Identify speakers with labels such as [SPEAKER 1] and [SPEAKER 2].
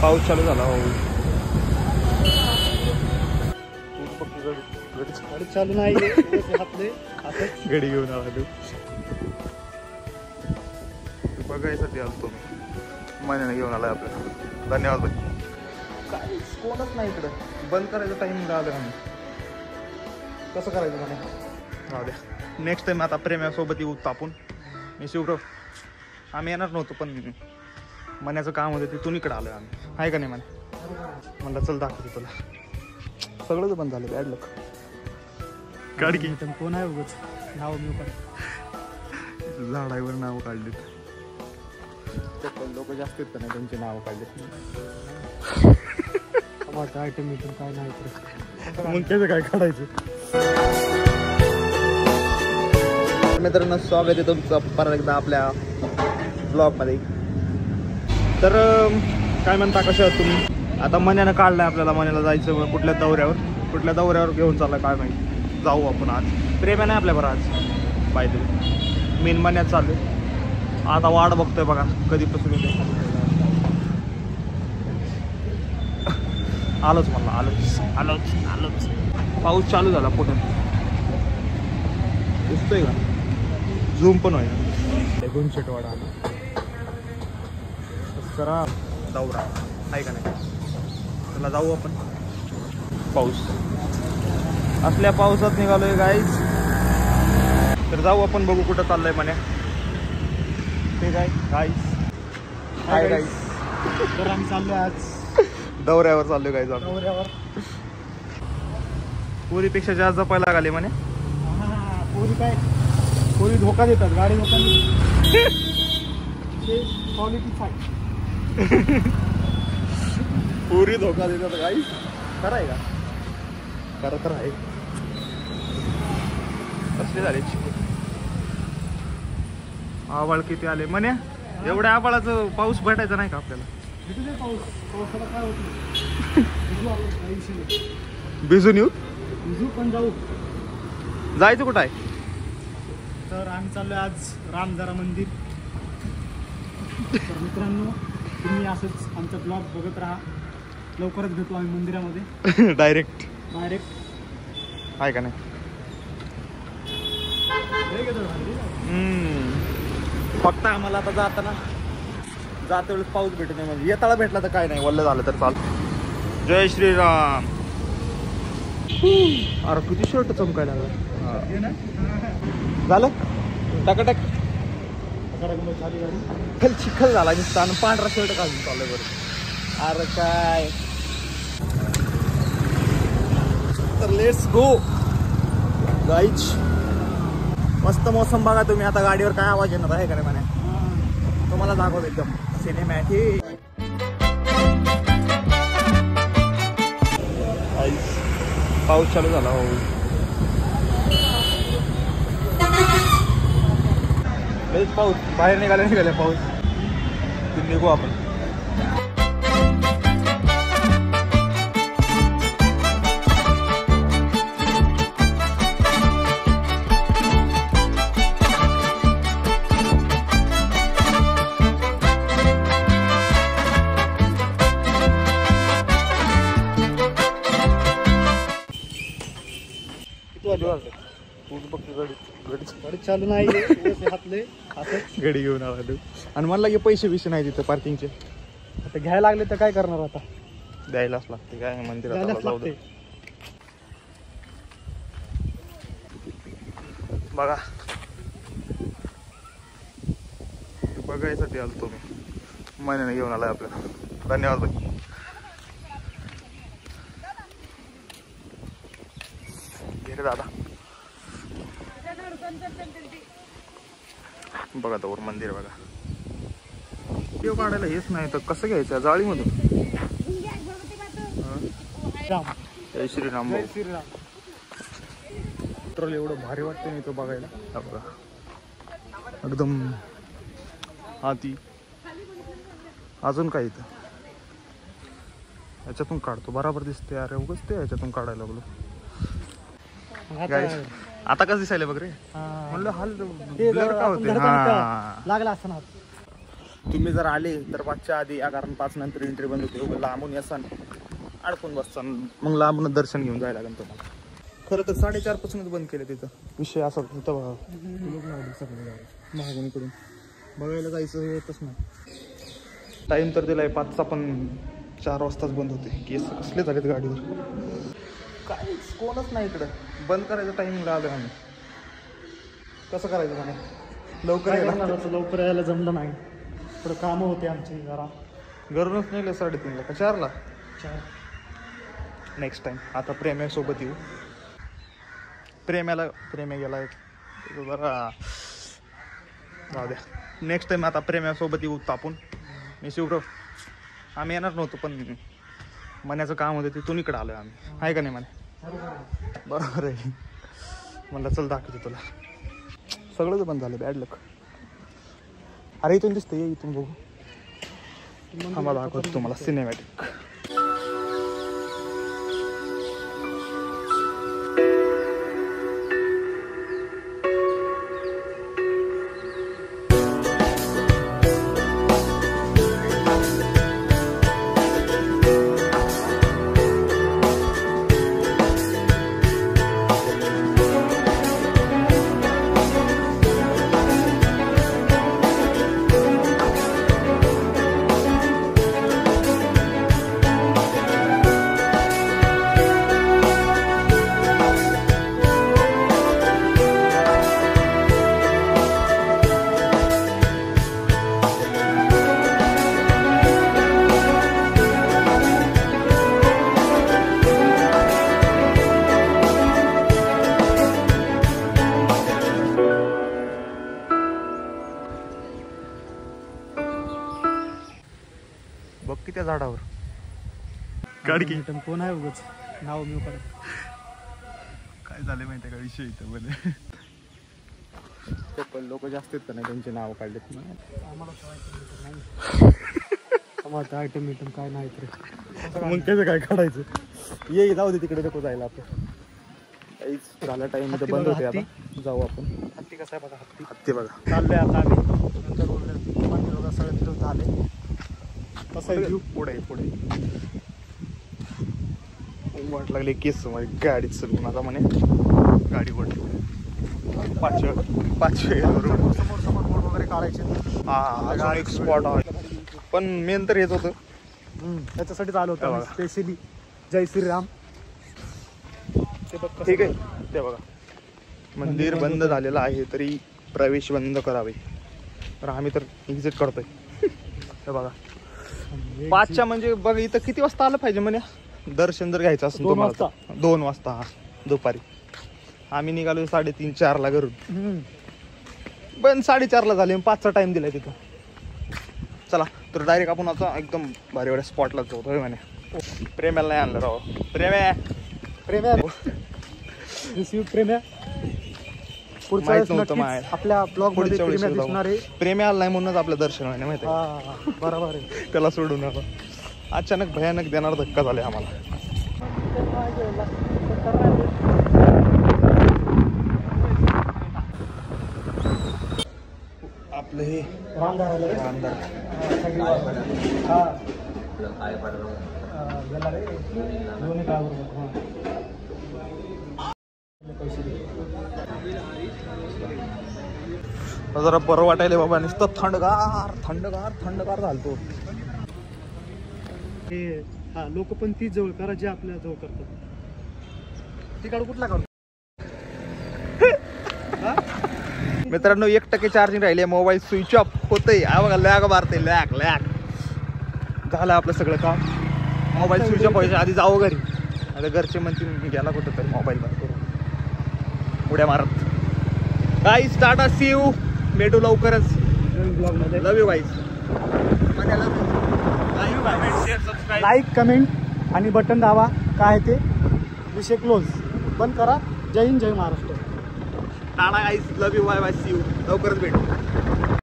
[SPEAKER 1] पाऊस चालू झाला हो.
[SPEAKER 2] गाडी चालू नाही
[SPEAKER 1] गडी घेऊन आला तू बघायसाठी आलतो मी. महिन्याने घेऊन आलाय आपल्याला. धन्यवाद भाई. काय कोणच नाही इकडं. बंद करायचं टाइमिंग आलं आम्ही. कसं करायचं म्हणे राहू द्या. नेक्स्ट टाइम आता प्रेम्यासोबत येऊ तापून. मी शिवराव आम्ही येणार नव्हतो पण मण्याचं काम होतं तिथून इकडं आलो आम्ही. आहे का नाही म्हणे. म्हणलं चल दाखवतो तुला. सगळंच बंद झालं. बॅड लक. गाडी की
[SPEAKER 2] कोण आहे उगाच नाव मी पण
[SPEAKER 1] झाडावर नाव काढलीत.
[SPEAKER 2] लोक जास्त येत नाही त्यांचे नाव काढले. आयटम इथून काय नाही
[SPEAKER 1] मग त्याचं काय काढायचं. मित्रांनो स्वागत आहे तुमचं परत एकदा आपल्या ब्लॉगमध्ये. तर काय म्हणता कशा आहात तुम्ही. आता मण्यानं काढलंय आपल्याला. मण्याला जायचं कुठल्या दौऱ्यावर घेऊन चाललाय काय माहिती. जाऊ आपण आज. प्रेम्या नाही आपल्याबरोबर आज पाहिजे. मेन मण्यात चालू. आता वाट बघतोय बघा कधीपासून येते. आलोच म्हणला. आलोच. पाऊस चालू झाला पुढे. दिसतोय का. झूम पण होईल.
[SPEAKER 2] गुणशेटवाडा
[SPEAKER 1] जरा दौरा आहे का नाही. त्याला जाऊ आपण. पाऊस असल्या पावसात निघालोय गाईज. तर जाऊ आपण. बघू कुठं चाललंय म्हणे ते काय गाईज. Hi guys.
[SPEAKER 2] तर आम्ही चाललो आज
[SPEAKER 1] दौऱ्यावर चाललोय गाईज.
[SPEAKER 2] दौऱ्यावर.
[SPEAKER 1] पोरीपेक्षा जास्त जपायला लागले म्हणे.
[SPEAKER 2] पोरी धोका देतात. गाडी धोका
[SPEAKER 1] पोरी धोका देतात गाईज. खरं आहे का. खरं तर आहे. कसले झाले. आवाळ किती आले म्हणे. एवढ्या आवाळाचं पाऊस भेटायचा नाही का आपल्याला.
[SPEAKER 2] पावसाला काय होत.
[SPEAKER 1] भिजून येऊ.
[SPEAKER 2] पण जाऊ.
[SPEAKER 1] जायचं कुठं आहे.
[SPEAKER 2] तर आम्ही चाललोय आज रामझरा मंदिर. तर मित्रांनो तुम्ही असंच आमचा ब्लॉग बघत राहा. लवकरच भेटू आम्ही मंदिरामध्ये.
[SPEAKER 1] डायरेक्ट आहे का नाही. फक्त आम्हाला आता जाताना जाते वेळेस पाऊस भेटत नाही. म्हणजे येताळा भेटला तर काय नाही. वल्ल झालं तर चाल. जय श्रीराम. अरे किती शर्ट चमकायला लागला. झालं टकाटक. चिखल झाला नुसता. पांढरा शर्ट घालून चाललंय बरं. अरे काय. तर लेट्स गो गाईज. मस्त मोसम बघा तुम्ही. आता गाडीवर काय आवाज येणार आहे का नाही म्हणे. तुम्हाला दाखवतो एकदम सिनेमॅटिक. पाऊस चालू झाला हो. पाऊस बाहेर निघाले पाऊस. निघू आपण.
[SPEAKER 2] गाडी चालू नाही
[SPEAKER 1] गडी घेऊन आला तू. आणि मला की पैसे बिशे नाही तिथं पार्किंगचे.
[SPEAKER 2] आता घ्यायला लागले तर काय करणार. आता
[SPEAKER 1] द्यायलाच लागते काय मंदिरात. बघा बघायसाठी आलतो मी. महिन्याने घेऊन आलाय आपल्याला. धन्यवाद भाई. घे दादा. बघा तर मंदिर बघा. ते काढायला हेच नाही तर कसं घ्यायचं जाळीमधून. जय श्रीराम.
[SPEAKER 2] जय श्रीराम.
[SPEAKER 1] पेट्रोल एवढं भारी वाटतं नाही तो बघायला. बघा एकदम हाती. अजून काय इथं याच्यातून काढतो बराबर दिसते. अरे उगाच ते याच्यातून काढायला लागलो. आता कसं दिसायला बघ रे. म्हणलं हाल ब्लर का होते.
[SPEAKER 2] लागला असताना
[SPEAKER 1] तुम्ही जर आले तर 5च्या आधी या, कारण 5 नंतर एंट्री बंद होते. उभं लांबून यासान अडकून बससान, मग लांबून दर्शन घेऊन जायला लागेल तुम्हाला. खरं तर 4:30 पासूनच बंद केलं तिथं. विषय असा होता महागणीकडून बघायला जायचं येतच नाही. टाईम तर दिलाय 5चा, पण 4 वाजताच बंद होते. केस कसले झालेत गाडीवर, काय कोणच नाही इकडं. बंद करायचं टायमिंगला आलं आम्ही. कसं करायचं म्हणे, लवकर
[SPEAKER 2] लवकर यायला जमलं नाही. थोडं कामं होते आमची जरा.
[SPEAKER 1] घरूनच नेलं 3:30ला का 4ला.
[SPEAKER 2] 4
[SPEAKER 1] नेक्स्ट टाइम आता प्रेम्यासोबत येऊ. प्रेम्या गेला जरा जाऊ द्या. नेक्स्ट टाइम आता प्रेम्यासोबत येऊ तापून. मी शिवराव आम्ही येणार नव्हतो, पण मण्याचं काम होतं तिथून इकडं आलो आम्ही. आहे का नाही म्हणे, बरोबर आहे. म्हणलं चल दाखवतो तुला. सगळंच बंद झालं, बॅड लक. अरे इथून दिसतं, ये इथून बघू. आम्हाला दाखवतो तुम्हाला सिनेमॅटिक. बघ की त्या झाडावर गाडी की
[SPEAKER 2] कोण आहे उगाच नाव मी करत.
[SPEAKER 1] काय झालं माहिती का विषय इथं बरं. ते पण लोक जास्त आहेत नाही, त्यांचे नाव काढलेत ना.
[SPEAKER 2] आम्हाला आयटम बिटम काय नाही तर
[SPEAKER 1] मग त्याचं काय काढायचं. ये जाऊ दे तिकडे, नको जायला आपण. काहीच झाला टाइम मध्ये बंद होते. आता जाऊ आपण.
[SPEAKER 2] हत्ती कसा आहे बघा,
[SPEAKER 1] हत्ती बघा.
[SPEAKER 2] चाललोय आता आम्ही. नंतर सगळं फिरून झाले. कसं आहे व्ह्यू
[SPEAKER 1] पुढे वाट लागले केस गाडीत चलवून. आता म्हणे गाडी ओढली. 5
[SPEAKER 2] समोर बोर्ड वगैरे काढायचे.
[SPEAKER 1] हा एक स्पॉट आहे, पण मेन तर हेच होतं.
[SPEAKER 2] त्याच्यासाठीच आलो होतो स्पेशली. जय श्रीराम.
[SPEAKER 1] ठीक आहे, ते बघा मंदिर बंद झालेलं आहे तरी प्रवेश बंद करावे. तर आम्ही तर एक्झिट करतोय. हे बघा 5च्या म्हणजे बघा इथं किती वाजता आलं पाहिजे म्हणे दर्शन जर घ्यायचं असेल. 2 वाजता हा दुपारी. आम्ही निघालो 3:30-4ला घरून, पण 4:30ला झाले. 5चा टाइम दिलाय तिथं. चला तर डायरेक्ट आपण आता एकदम भारी वाड्या स्पॉटला जाऊ. म्हणे प्रेम्याला नाही आणलं राव. प्रेम्या
[SPEAKER 2] माहित नव्हतं आपल्या ब्लॉग मध्ये दिसणार आहे.
[SPEAKER 1] प्रेम्या आला नाही म्हणूनच आपलं दर्शन व्हायला माहिती आहे.
[SPEAKER 2] बरोबर आहे.
[SPEAKER 1] त्याला सोडून अचानक भयानक देणार धक्का झाले आम्हाला. आपलं हे जरा बरं वाटायला बाबा. नुसतं थंडगार झालतो.
[SPEAKER 2] हे लोक पण ती जवळ करा जे आपल्या जवळ करतात. तिकडे कुठला काढतो
[SPEAKER 1] मित्रांनो 1% चार्जिंग राहिले. मोबाईल स्विच ऑफ होतंय. बघा लॅग मारते. लॅग झालं आपलं सगळं काम. मोबाईल स्विच ऑफ व्हायच्या आधी जावं घरी. आता घरचे म्हणतील गेला कुठं तरी मोबाईल बंद करून उड्या मारत. काय टाटा सी यू. भेटू लवकरच
[SPEAKER 2] ब्लॉग मध्ये.
[SPEAKER 1] Love you guys.
[SPEAKER 2] Like comment आणि बटन दाबा. काय ते विषय क्लोज. बंद करा. जय हिंद, जय Maharashtra.
[SPEAKER 1] Tata guys. Love you. Bye bye. See you. लवकरच भेटू.